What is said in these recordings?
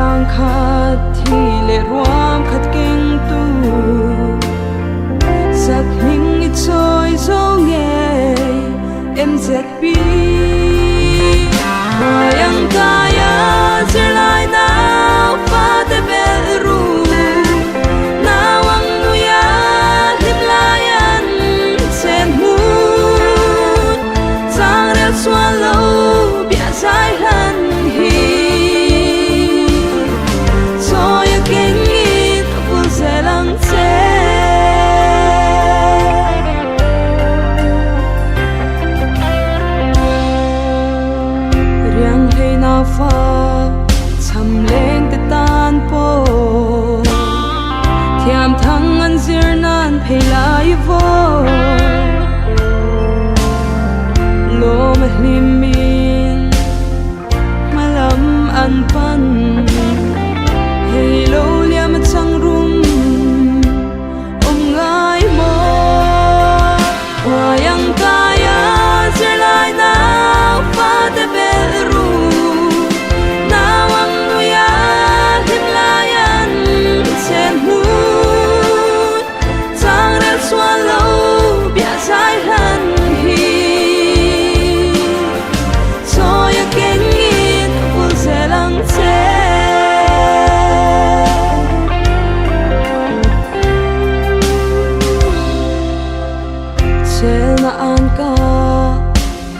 sang khát thì lệ ruam khát kinh tu giặc mình ít rồi dấu nghề MZP yang kaya zilai na fate beru na wang nuya himlayan sen moon Changrel Sual buatsaih han hi so ya kengin pun selang pha chăm lên te tan po thiam thăng an zir nan phei lai vo lo ma hlim min malam an pan hei lo liam chang rum ngai mo yang kaya zir lai na fa te beru Changrel Sual buatsaih han hi so ya kengin pun selang sel na an ka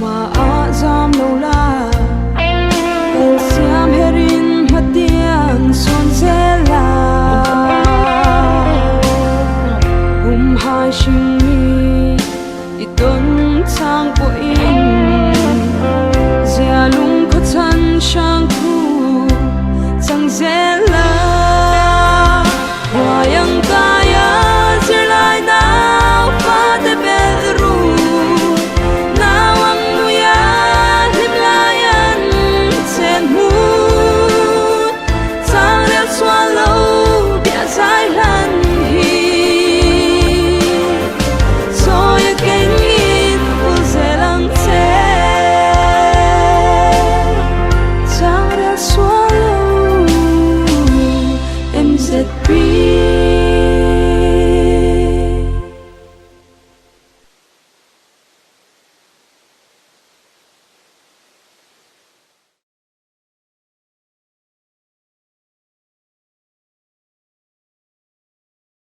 ma a zam lo la el siam herin hatian son zela hai sinh mi iton sang po in zia lung ko chan sang khu sang zela yang kaya zilai na fa te beru na wang nuya himlayan sen moon Changrel Sual buatsaih han MZP